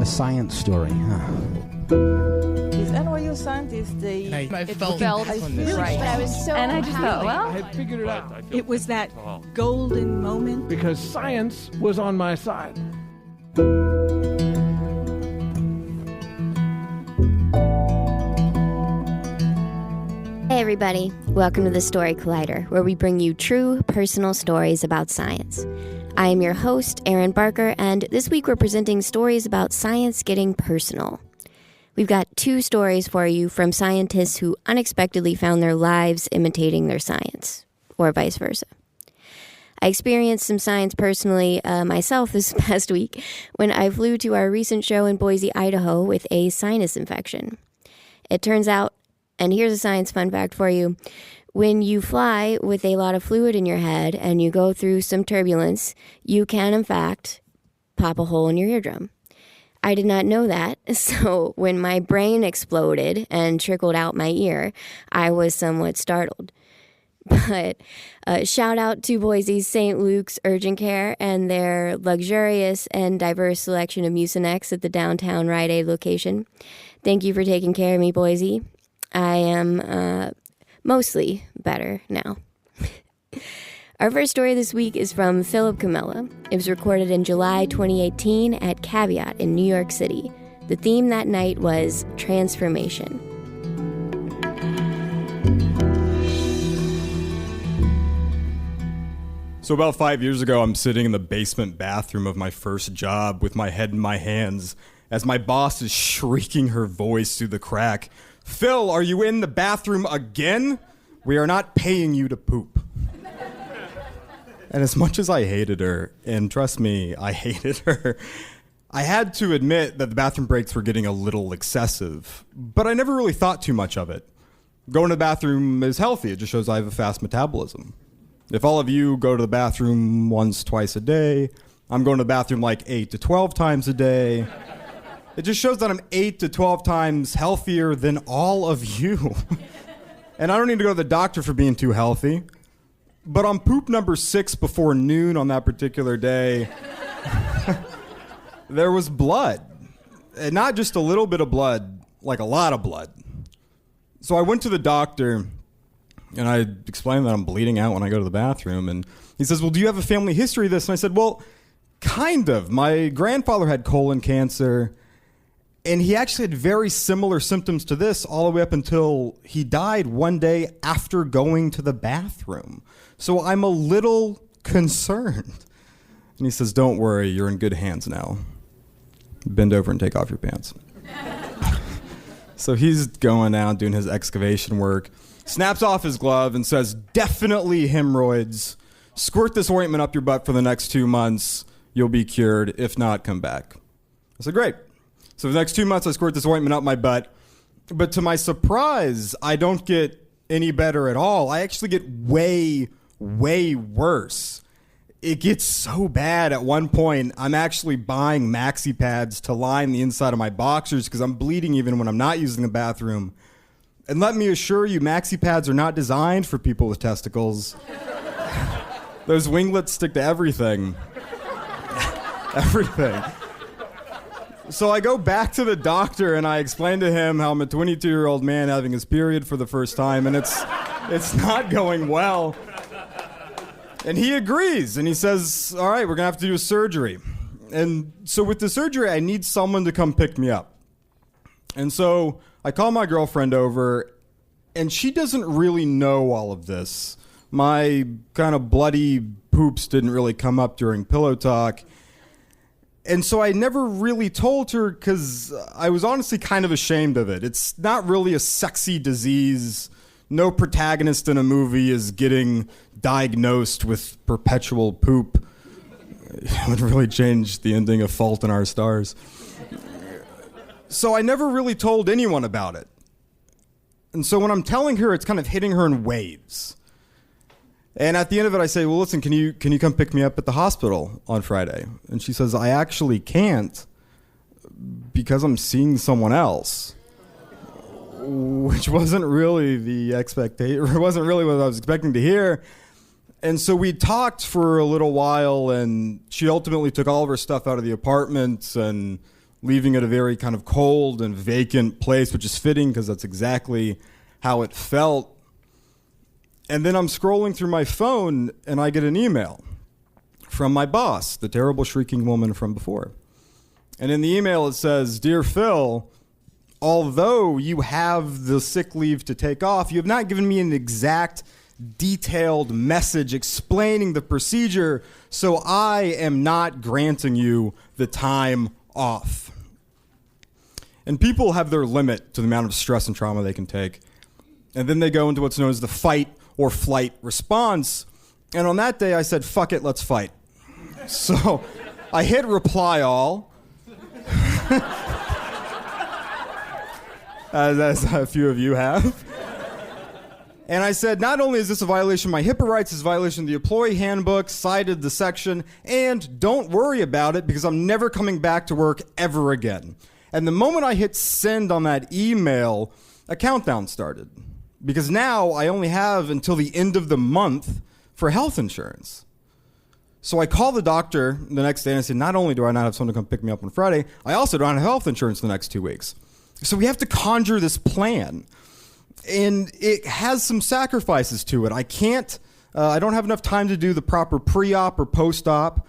science story, huh? These NYU scientists, I felt right. But I was so And I just thought, well, I had figured it out. It was that golden moment. Because science was on my side. Hey everybody, welcome to the Story Collider, where we bring you true personal stories about science. I am your host, Erin Barker, and this week we're presenting stories about science getting personal. We've got two stories for you from scientists who unexpectedly found their lives imitating their science, or vice versa. I experienced some science personally myself this past week when I flew to our recent show in Boise, Idaho with a sinus infection. It turns out, and here's a science fun fact for you, when you fly with a lot of fluid in your head and you go through some turbulence, you can, in fact, pop a hole in your eardrum. I did not know that, so when my brain exploded and trickled out my ear, I was somewhat startled. But shout out to Boise's St. Luke's Urgent Care and their luxurious and diverse selection of Mucinex at the downtown Rite Aid location. Thank you for taking care of me, Boise. I am mostly better now. Our first story this week is from Phillip Comella. It was recorded in July 2018 at Caveat in New York City. The theme that night was transformation. So about 5 years ago, I'm sitting in the basement bathroom of my first job with my head in my hands as my boss is shrieking her voice through the crack. "Phil, are you in the bathroom again? We are not paying you to poop." And as much as I hated her, and trust me, I hated her, I had to admit that the bathroom breaks were getting a little excessive. But I never really thought too much of it. Going to the bathroom is healthy. It just shows I have a fast metabolism. If all of you go to the bathroom once, twice a day, I'm going to the bathroom like 8 to 12 times a day. It just shows that I'm 8 to 12 times healthier than all of you. And I don't need to go to the doctor for being too healthy. But on poop number 6 before noon on that particular day, there was blood. And not just a little bit of blood, like a lot of blood. So I went to the doctor, and I explained that I'm bleeding out when I go to the bathroom. And he says, "Well, do you have a family history of this?" And I said, "Well, kind of. My grandfather had colon cancer. And he actually had very similar symptoms to this all the way up until he died one day after going to the bathroom. So I'm a little concerned." And he says, "Don't worry, you're in good hands now. Bend over and take off your pants." So he's going out doing his excavation work, snaps off his glove and says, "Definitely hemorrhoids. Squirt this ointment up your butt for the next 2 months. You'll be cured. If not, come back." I said, "Great." So for the next 2 months, I squirt this ointment up my butt. But to my surprise, I don't get any better at all. I actually get way, way worse. It gets so bad at one point, I'm actually buying maxi pads to line the inside of my boxers because I'm bleeding even when I'm not using the bathroom. And let me assure you, maxi pads are not designed for people with testicles. Those winglets stick to everything. Everything. So I go back to the doctor and I explain to him how I'm a 22-year-old man having his period for the first time and it's not going well. And he agrees and he says, "All right, we're going to have to do a surgery." And so with the surgery, I need someone to come pick me up. And so I call my girlfriend over and she doesn't really know all of this. My kind of bloody poops didn't really come up during pillow talk. And so I never really told her because I was honestly kind of ashamed of it. It's not really a sexy disease. No protagonist in a movie is getting diagnosed with perpetual poop. It would really change the ending of Fault in Our Stars. So I never really told anyone about it. And so when I'm telling her, it's kind of hitting her in waves. And at the end of it, I say, "Well, listen, can you come pick me up at the hospital on Friday?" And she says, "I actually can't because I'm seeing someone else," which wasn't really the expectation, or it wasn't really what I was expecting to hear. And so we talked for a little while, and she ultimately took all of her stuff out of the apartment and leaving it a very kind of cold and vacant place, which is fitting because that's exactly how it felt. And then I'm scrolling through my phone and I get an email from my boss, the terrible shrieking woman from before. And in the email it says, "Dear Phil, although you have the sick leave to take off, you have not given me an exact detailed message explaining the procedure, so I am not granting you the time off." And people have their limit to the amount of stress and trauma they can take. And then they go into what's known as the fight or flight response. And on that day, I said, fuck it, let's fight. So I hit reply all, as a few of you have. And I said, not only is this a violation of my HIPAA rights, it's a violation of the employee handbook, cited the section, and don't worry about it because I'm never coming back to work ever again. And the moment I hit send on that email, a countdown started. Because now I only have until the end of the month for health insurance. So I called the doctor the next day and I said, not only do I not have someone to come pick me up on Friday, I also don't have health insurance the next 2 weeks. So we have to conjure this plan. And it has some sacrifices to it. I don't have enough time to do the proper pre-op or post-op.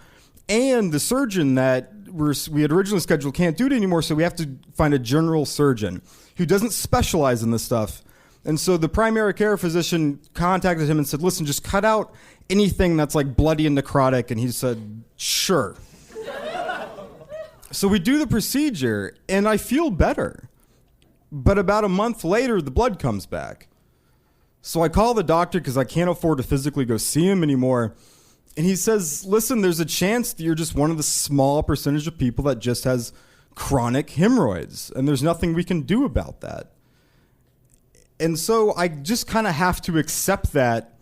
And the surgeon that we had originally scheduled can't do it anymore, so we have to find a general surgeon who doesn't specialize in this stuff. And so the primary care physician contacted him and said, listen, just cut out anything that's like bloody and necrotic. And he said, sure. So we do the procedure, and I feel better. But about a month later, the blood comes back. So I call the doctor because I can't afford to physically go see him anymore. And he says, listen, there's a chance that you're just one of the small percentage of people that just has chronic hemorrhoids. And there's nothing we can do about that. And so I just kind of have to accept that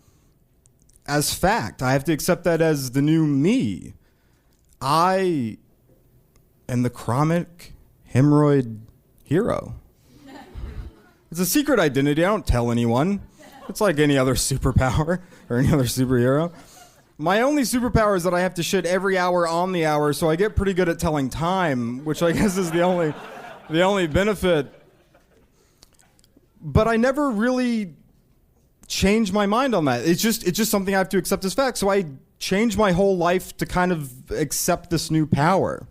as fact. I have to accept that as the new me. I am the chronic hemorrhoid hero. It's a secret identity. I don't tell anyone. It's like any other superpower or any other superhero. My only superpower is that I have to shit every hour on the hour, so I get pretty good at telling time, which I guess is the only benefit. But I never really changed my mind on that. It's just something I have to accept as fact. So I changed my whole life to kind of accept this new power.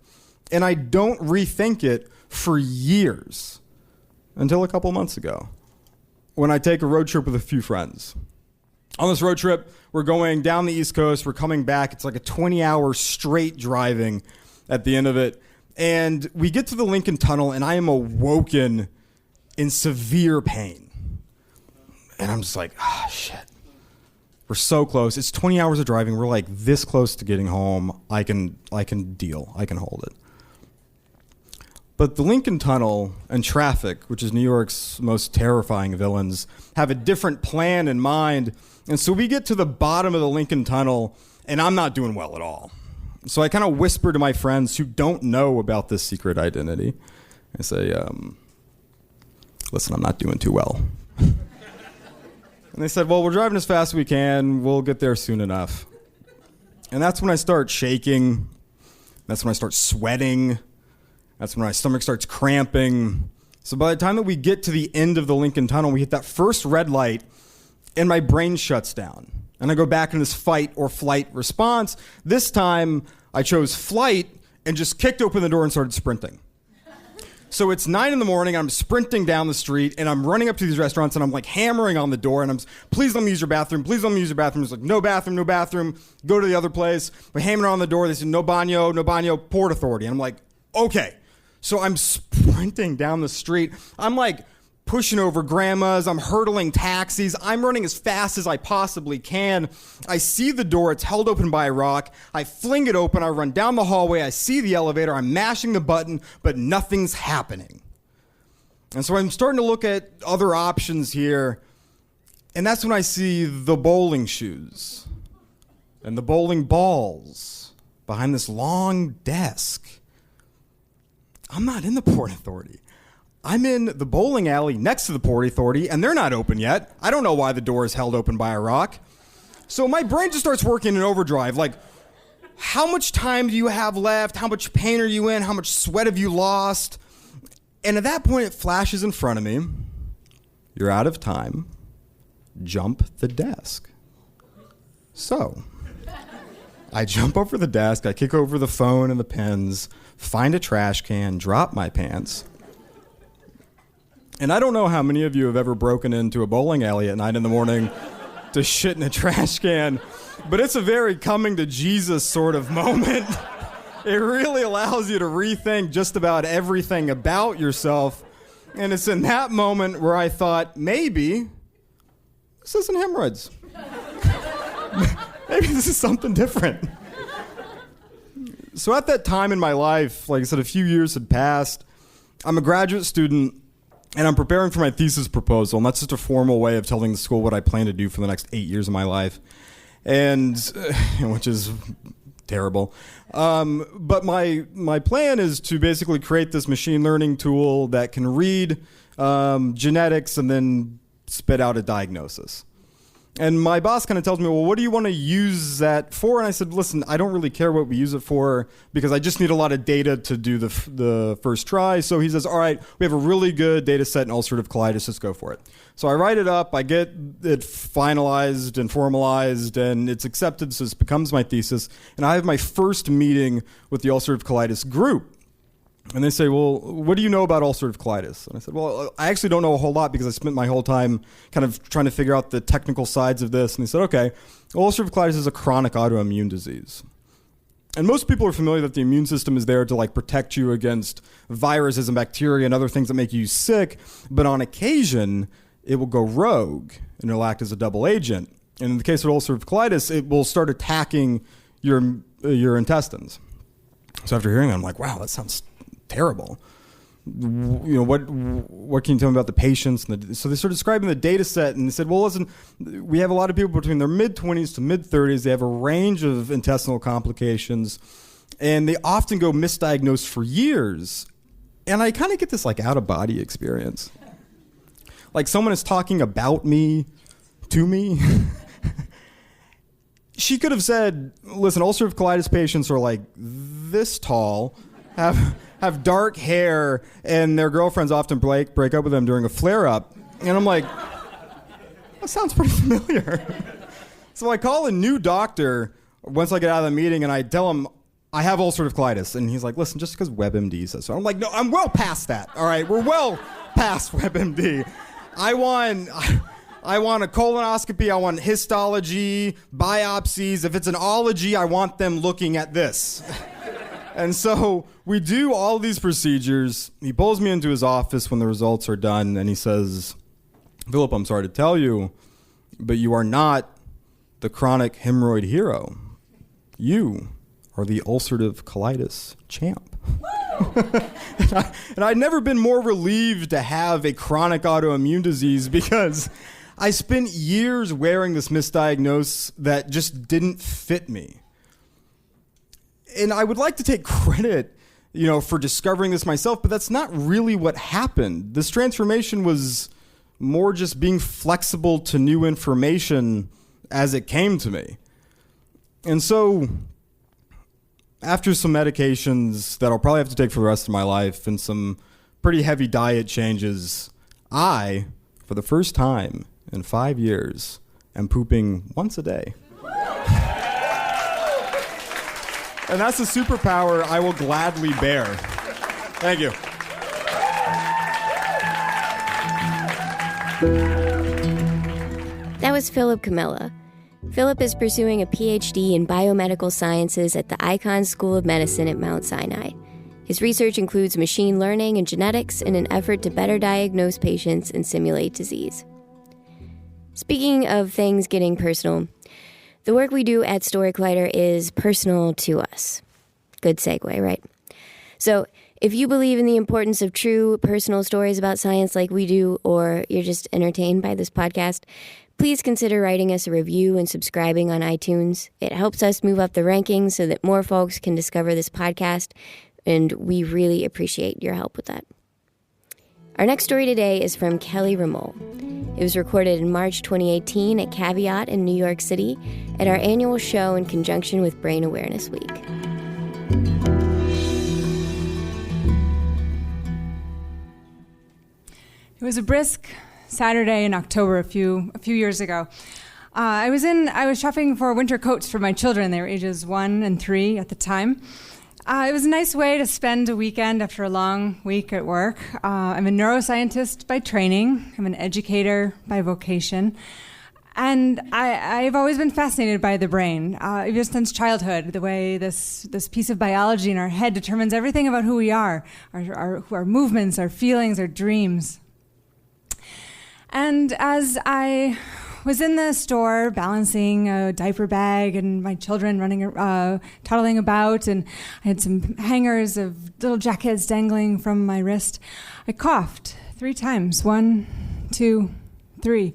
And I don't rethink it for years. Until a couple months ago, when I take a road trip with a few friends. On this road trip, we're going down the East Coast. We're coming back. It's like a 20-hour straight driving at the end of it. And we get to the Lincoln Tunnel, and I am awoken in severe pain. And I'm just like, shit. We're so close. It's 20 hours of driving. We're like this close to getting home. I can deal. I can hold it. But the Lincoln Tunnel and traffic, which is New York's most terrifying villains, have a different plan in mind. And so we get to the bottom of the Lincoln Tunnel, and I'm not doing well at all. So I kind of whisper to my friends who don't know about this secret identity. I say, listen, I'm not doing too well. And they said, well, we're driving as fast as we can. We'll get there soon enough. And that's when I start shaking. That's when I start sweating. That's when my stomach starts cramping. So by the time that we get to the end of the Lincoln Tunnel, we hit that first red light, and my brain shuts down. And I go back in this fight or flight response. This time, I chose flight and just kicked open the door and started sprinting. So it's 9 a.m, I'm sprinting down the street, and I'm running up to these restaurants, and I'm like hammering on the door, and I'm, please let me use your bathroom, please let me use your bathroom. It's like, no bathroom, no bathroom, go to the other place. We're hammering on the door, they said, no baño, Port Authority. And I'm like, okay. So I'm sprinting down the street. I'm like pushing over grandmas. I'm hurdling taxis. I'm running as fast as I possibly can. I see the door. It's held open by a rock. I fling it open. I run down the hallway. I see the elevator. I'm mashing the button, but nothing's happening. And so I'm starting to look at other options here. And that's when I see the bowling shoes and the bowling balls behind this long desk. I'm not in the Port Authority. I'm in the bowling alley next to the Port Authority, and they're not open yet. I don't know why the door is held open by a rock. So my brain just starts working in overdrive, like, how much time do you have left? How much pain are you in? How much sweat have you lost? And at that point, it flashes in front of me. You're out of time. Jump the desk. So I jump over the desk. I kick over the phone and the pens, find a trash can, drop my pants. And I don't know how many of you have ever broken into a bowling alley at 9 in the morning to shit in a trash can, but it's a very coming to Jesus sort of moment. It really allows you to rethink just about everything about yourself. And it's in that moment where I thought, maybe this isn't hemorrhoids. Maybe this is something different. So at that time in my life, like I said, a few years had passed. I'm a graduate student, and I'm preparing for my thesis proposal, and that's just a formal way of telling the school what I plan to do for the next 8 years of my life, and which is terrible. But my plan is to basically create this machine learning tool that can read genetics and then spit out a diagnosis. And my boss kind of tells me, well, what do you want to use that for? And I said, listen, I don't really care what we use it for because I just need a lot of data to do the first try. So he says, all right, we have a really good data set in ulcerative colitis. Let's go for it. So I write it up. I get it finalized and formalized, and it's accepted. So it becomes my thesis. And I have my first meeting with the ulcerative colitis group. And they say, well, what do you know about ulcerative colitis? And I said, well, I actually don't know a whole lot because I spent my whole time kind of trying to figure out the technical sides of this. And they said, okay, ulcerative colitis is a chronic autoimmune disease. And most people are familiar that the immune system is there to like protect you against viruses and bacteria and other things that make you sick. But on occasion, it will go rogue and it'll act as a double agent. And in the case of ulcerative colitis, it will start attacking your intestines. So after hearing that, I'm like, wow, that sounds terrible. What can you tell me about the patients? So they started describing the data set, and they said, well, listen, we have a lot of people between their mid-20s to mid-30s. They have a range of intestinal complications, and they often go misdiagnosed for years. And I kind of get this like out-of-body experience. Like someone is talking about me to me. She could have said, listen, ulcerative colitis patients are like this tall, have dark hair, and their girlfriends often break up with them during a flare-up. And I'm like, that sounds pretty familiar. So I call a new doctor once I get out of the meeting, and I tell him I have ulcerative colitis. And he's like, listen, just because WebMD says so. I'm like, no, I'm well past that. All right, we're well past WebMD. I want a colonoscopy. I want histology, biopsies. If it's an ology, I want them looking at this. And so we do all these procedures. He pulls me into his office when the results are done, and he says, Phillip, I'm sorry to tell you, but you are not the chronic hemorrhoid hero. You are the ulcerative colitis champ. And I'd never been more relieved to have a chronic autoimmune disease because I spent years wearing this misdiagnosis that just didn't fit me. And I would like to take credit, for discovering this myself, but that's not really what happened. This transformation was more just being flexible to new information as it came to me. And so after some medications that I'll probably have to take for the rest of my life and some pretty heavy diet changes, I, for the first time in 5 years, am pooping once a day. And that's a superpower I will gladly bear. Thank you. That was Phillip Comella. Phillip is pursuing a PhD in Biomedical Sciences at the Icahn School of Medicine at Mount Sinai. His research includes machine learning and genetics in an effort to better diagnose patients and simulate disease. Speaking of things getting personal, the work we do at Story Collider is personal to us. Good segue, right? So if you believe in the importance of true personal stories about science like we do, or you're just entertained by this podcast, please consider writing us a review and subscribing on iTunes. It helps us move up the rankings so that more folks can discover this podcast, and we really appreciate your help with that. Our next story today is from Kelley Remole. It was recorded in March 2018 at Caveat in New York City at our annual show in conjunction with Brain Awareness Week. It was a brisk Saturday in October a few years ago. I was shopping for winter coats for my children. They were ages 1 and 3 at the time. It was a nice way to spend a weekend after a long week at work. I'm a neuroscientist by training. I'm an educator by vocation. And I've always been fascinated by the brain, even since childhood, the way this piece of biology in our head determines everything about who we are, our movements, our feelings, our dreams. And as I was in the store balancing a diaper bag and my children toddling about, and I had some hangers of little jackets dangling from my wrist, I coughed 3 times, 1, 2, 3.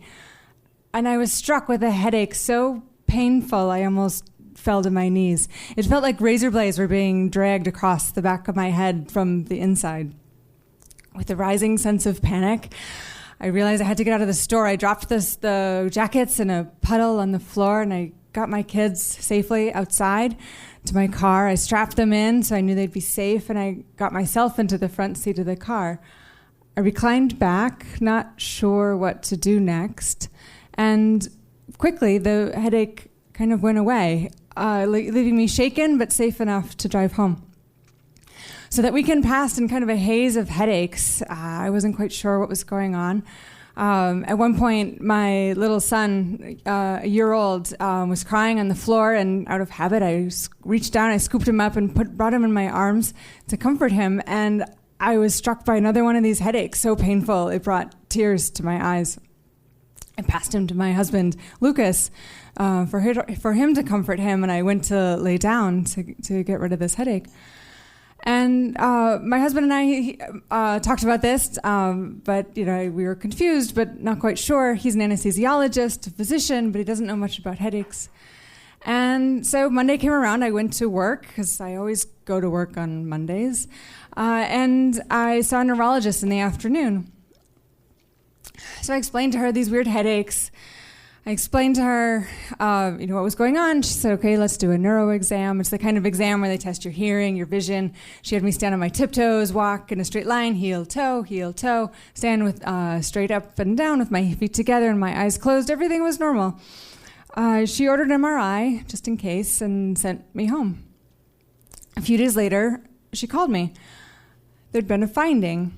And I was struck with a headache so painful I almost fell to my knees. It felt like razor blades were being dragged across the back of my head from the inside. With a rising sense of panic, I realized I had to get out of the store. I dropped the jackets in a puddle on the floor, and I got my kids safely outside to my car. I strapped them in so I knew they'd be safe, and I got myself into the front seat of the car. I reclined back, not sure what to do next, and quickly the headache kind of went away, leaving me shaken but safe enough to drive home. So that weekend passed in kind of a haze of headaches. I wasn't quite sure what was going on. At one point, my little son, a year old, was crying on the floor, and out of habit, I reached down, I scooped him up and brought him in my arms to comfort him, and I was struck by another one of these headaches, so painful it brought tears to my eyes. I passed him to my husband, Lucas, for him to comfort him, and I went to lay down to get rid of this headache. And my husband and I talked about this, but we were confused, but not quite sure. He's an anesthesiologist, a physician, but he doesn't know much about headaches. And so Monday came around. I went to work, because I always go to work on Mondays, and I saw a neurologist in the afternoon. So I explained to her these weird headaches. I explained to her, what was going on. She said, okay, let's do a neuro exam. It's the kind of exam where they test your hearing, your vision. She had me stand on my tiptoes, walk in a straight line, heel, toe, stand with straight up and down with my feet together and my eyes closed. Everything was normal. She ordered an MRI, just in case, and sent me home. A few days later, she called me. There'd been a finding.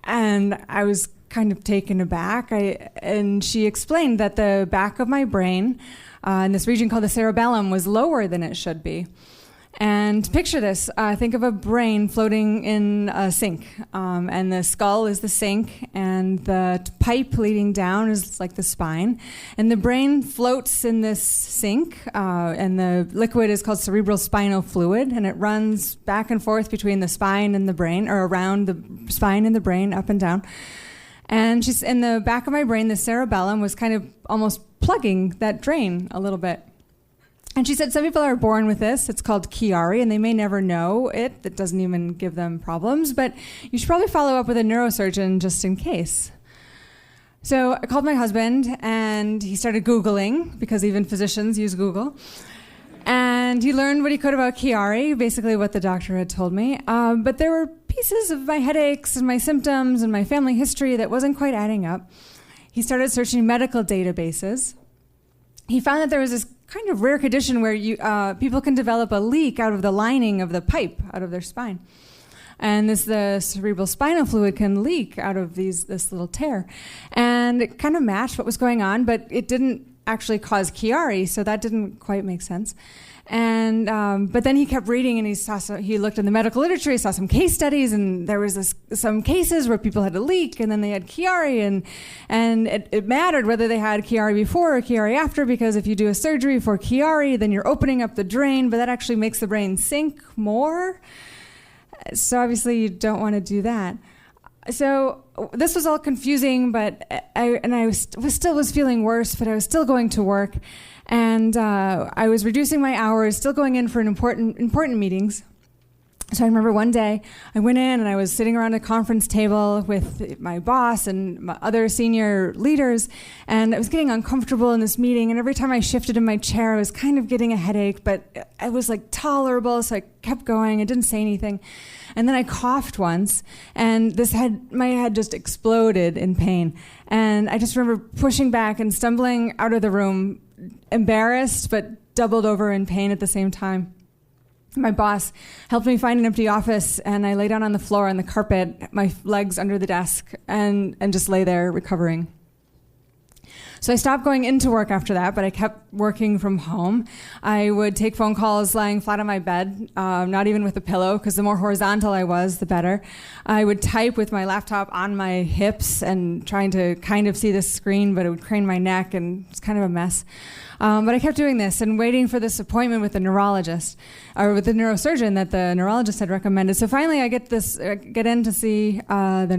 And I was kind of taken aback. And she explained that the back of my brain, in this region called the cerebellum, was lower than it should be. And picture this. Think of a brain floating in a sink. And the skull is the sink, and the pipe leading down is like the spine. And the brain floats in this sink, and the liquid is called cerebral spinal fluid, and it runs back and forth between the spine and the brain, or around the spine and the brain, up and down. And she's in the back of my brain, the cerebellum was kind of almost plugging that drain a little bit. And she said some people are born with this. It's called Chiari, and they may never know it. That doesn't even give them problems. But you should probably follow up with a neurosurgeon just in case. So I called my husband, and he started Googling, because even physicians use Google. And he learned what he could about Chiari, basically what the doctor had told me. But there were pieces of my headaches and my symptoms and my family history that wasn't quite adding up. He started searching medical databases. He found that there was this kind of rare condition where people can develop a leak out of the lining of the pipe, out of their spine. And the cerebral spinal fluid can leak out of this little tear. And it kind of matched what was going on, but it didn't actually cause Chiari, so that didn't quite make sense. And but then he kept reading, and he looked in the medical literature. He saw some case studies, and there was some cases where people had a leak, and then they had Chiari, and it mattered whether they had Chiari before or Chiari after, because if you do a surgery for Chiari, then you're opening up the drain, but that actually makes the brain sink more. So obviously you don't want to do that. So this was all confusing, but I still was feeling worse, but I was still going to work. And I was reducing my hours, still going in for important meetings. So I remember one day I went in and I was sitting around a conference table with my boss and my other senior leaders, and I was getting uncomfortable in this meeting, and every time I shifted in my chair I was kind of getting a headache, but it was like tolerable, so I kept going. I didn't say anything. And then I coughed once, and my head just exploded in pain. And I just remember pushing back and stumbling out of the room, embarrassed but doubled over in pain at the same time. My boss helped me find an empty office, and I lay down on the floor on the carpet, my legs under the desk, and just lay there recovering. So I stopped going into work after that, but I kept working from home. I would take phone calls lying flat on my bed, not even with a pillow, because the more horizontal I was, the better. I would type with my laptop on my hips and trying to kind of see the screen, but it would crane my neck, and it's kind of a mess. But I kept doing this and waiting for this appointment with the neurologist, or with the neurosurgeon that the neurologist had recommended. So finally I get in to see the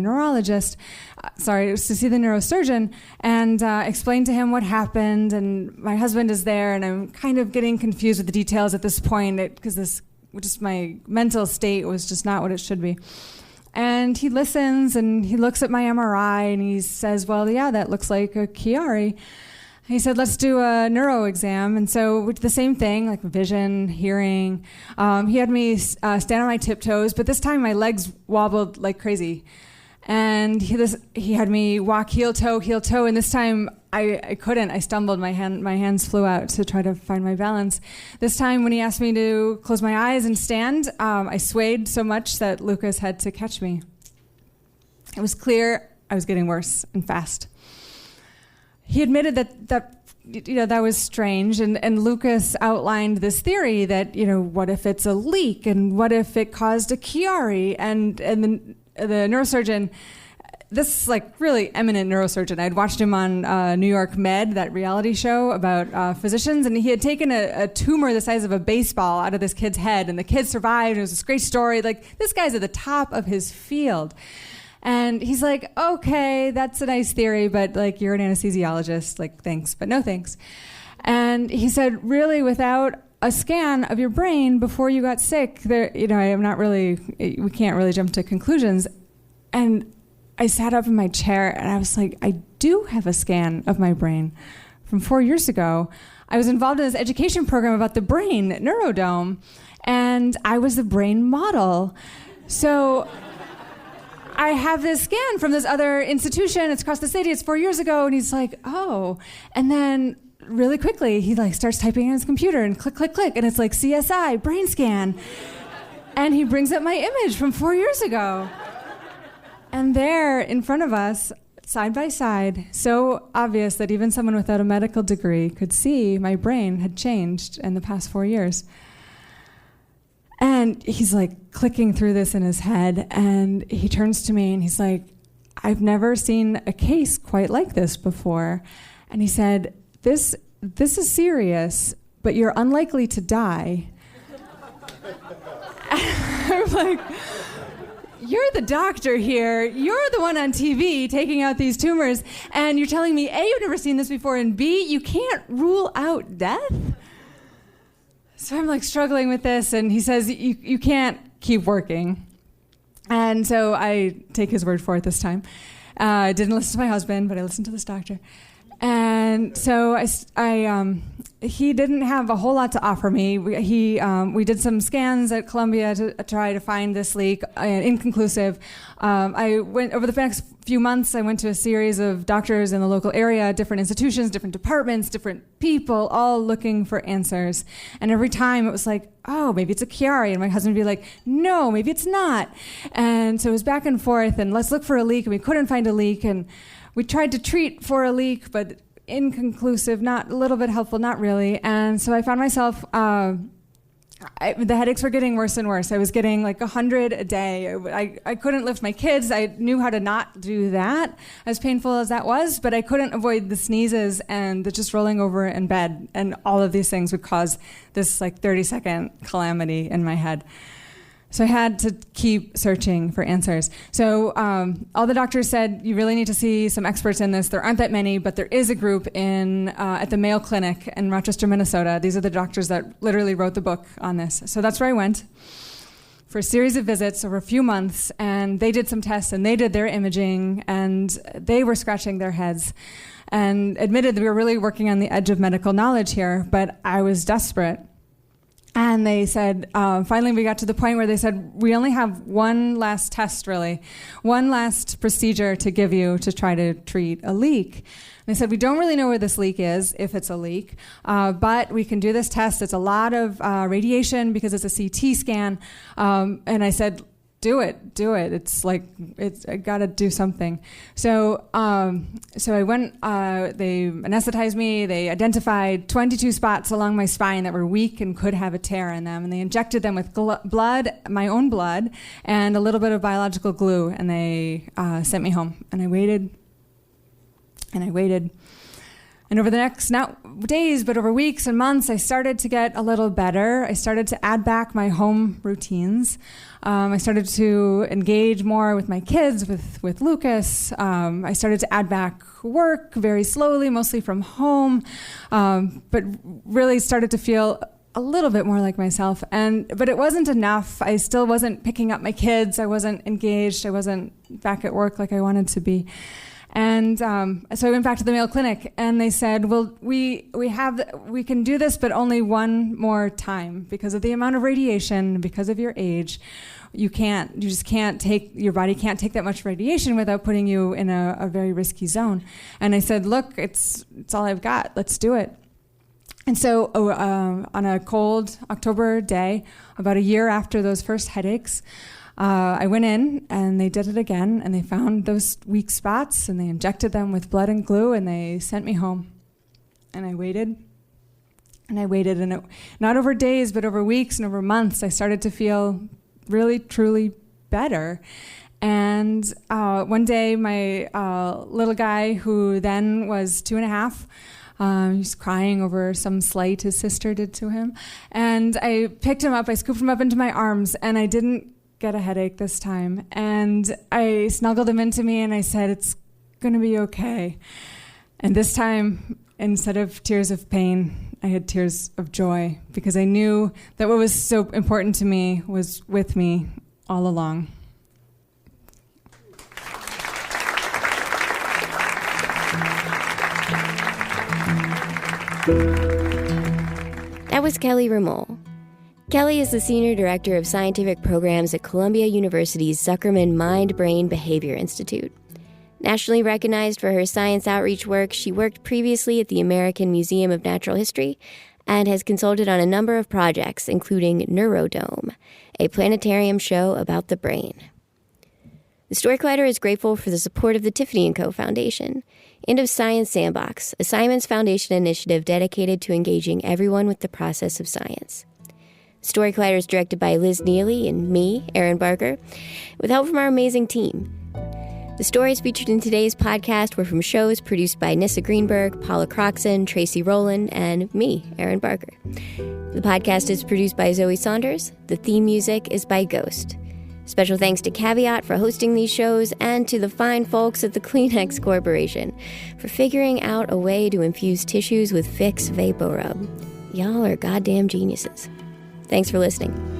neurosurgeon, and explain to him what happened. And my husband is there, and I'm kind of getting confused with the details at this point, because my mental state was just not what it should be. And he listens, and he looks at my MRI, and he says, well, yeah, that looks like a Chiari. He said, let's do a neuro exam. And so we did the same thing, like vision, hearing. He had me stand on my tiptoes, but this time my legs wobbled like crazy. And he had me walk heel toe, and this time I couldn't. I stumbled. My hands flew out to try to find my balance. This time when he asked me to close my eyes and stand, I swayed so much that Lucas had to catch me. It was clear I was getting worse and fast. He admitted that was strange, and Lucas outlined this theory that, what if it's a leak, and what if it caused a Chiari, and the neurosurgeon, this really eminent neurosurgeon, I'd watched him on New York Med, that reality show about physicians, and he had taken a tumor the size of a baseball out of this kid's head, and the kid survived. It was this great story. This guy's at the top of his field. And he's like, okay, that's a nice theory, but you're an anesthesiologist, thanks, but no thanks. And he said, really, without a scan of your brain before you got sick, we can't really jump to conclusions. And I sat up in my chair and I was like, I do have a scan of my brain from 4 years ago. I was involved in this education program about the brain, Neurodome, and I was the brain model. So I have this scan from this other institution. It's across the city. It's 4 years ago. And he's like, oh. And then really quickly, he starts typing on his computer and click, click, click. And it's like CSI, brain scan. And he brings up my image from 4 years ago. And there in front of us, side by side, so obvious that even someone without a medical degree could see my brain had changed in the past 4 years. And he's clicking through this in his head, and he turns to me and he's like, I've never seen a case quite like this before. And he said, this is serious, but you're unlikely to die. I'm like, you're the doctor here. You're the one on TV taking out these tumors, and you're telling me, A, you've never seen this before, and B, you can't rule out death? So I'm struggling with this, and he says, you can't keep working. And so I take his word for it this time. I didn't listen to my husband, but I listened to this doctor. And so he didn't have a whole lot to offer me. We did some scans at Columbia to try to find this leak, inconclusive. I went over the next few months. I went to a series of doctors in the local area, different institutions, different departments, different people, all looking for answers. And every time it was oh, maybe it's a Chiari. And my husband would be like, no, maybe it's not. And so it was back and forth, and let's look for a leak. And we couldn't find a leak. And we tried to treat for a leak, but inconclusive, not a little bit helpful, not really. And so I found myself, the headaches were getting worse and worse. I was getting 100 a day. I couldn't lift my kids. I knew how to not do that, as painful as that was, but I couldn't avoid the sneezes and the just rolling over in bed. And all of these things would cause this 30-second calamity in my head. So I had to keep searching for answers. So all the doctors said, you really need to see some experts in this. There aren't that many, but there is a group at the Mayo Clinic in Rochester, Minnesota. These are the doctors that literally wrote the book on this. So that's where I went. for a series of visits over a few months, and they did some tests and they did their imaging, and they were scratching their heads and admitted that we were really working on the edge of medical knowledge here, but I was desperate. And they said, finally we got to the point where they said, we only have one last test, really, one last procedure to give you to try to treat a leak. They said, we don't really know where this leak is, if it's a leak, but we can do this test. It's a lot of radiation because it's a CT scan. And I said, do it. It's like, I gotta do something. So I went, they anesthetized me. They identified 22 spots along my spine that were weak and could have a tear in them. And they injected them with blood, my own blood, and a little bit of biological glue. And they sent me home. And I waited. And over the next, not days, but over weeks and months, I started to get a little better. I started to add back my home routines. I started to engage more with my kids, with Lucas. I started to add back work very slowly, mostly from home, but really started to feel a little bit more like myself. But it wasn't enough. I still wasn't picking up my kids. I wasn't engaged. I wasn't back at work like I wanted to be. And so I went back to the Mayo Clinic, and they said, well, we can do this, but only one more time because of the amount of radiation, because of your age. Your body can't take that much radiation without putting you in a very risky zone. And I said, look, it's all I've got. Let's do it. And so on a cold October day, about a year after those first headaches, I went in and they did it again, and they found those weak spots and they injected them with blood and glue, and they sent me home. And I waited, and not over days, but over weeks and over months, I started to feel really, truly better. And one day, my little guy, who then was 2.5, he was crying over some slight his sister did to him. And I picked him up, I scooped him up into my arms, and I didn't get a headache this time. And I snuggled him into me and I said, it's going to be okay. And this time, instead of tears of pain, I had tears of joy, because I knew that what was so important to me was with me all along. That was Kelley Remole. Kelley is the Senior Director of Scientific Programs at Columbia University's Zuckerman Mind-Brain Behavior Institute. Nationally recognized for her science outreach work, she worked previously at the American Museum of Natural History and has consulted on a number of projects, including Neurodome, a planetarium show about the brain. The Story Collider is grateful for the support of the Tiffany & Co. Foundation and of Science Sandbox, a Simons Foundation initiative dedicated to engaging everyone with the process of science. Story Collider is directed by Liz Neely and me, Erin Barker, with help from our amazing team. The stories featured in today's podcast were from shows produced by Nissa Greenberg, Paula Croxon, Tracy Rowland, and me, Erin Barker. The podcast is produced by Zoe Saunders. The theme music is by Ghost. Special thanks to Caveat for hosting these shows, and to the fine folks at the Kleenex Corporation for figuring out a way to infuse tissues with Vicks VapoRub. Y'all are goddamn geniuses. Thanks for listening.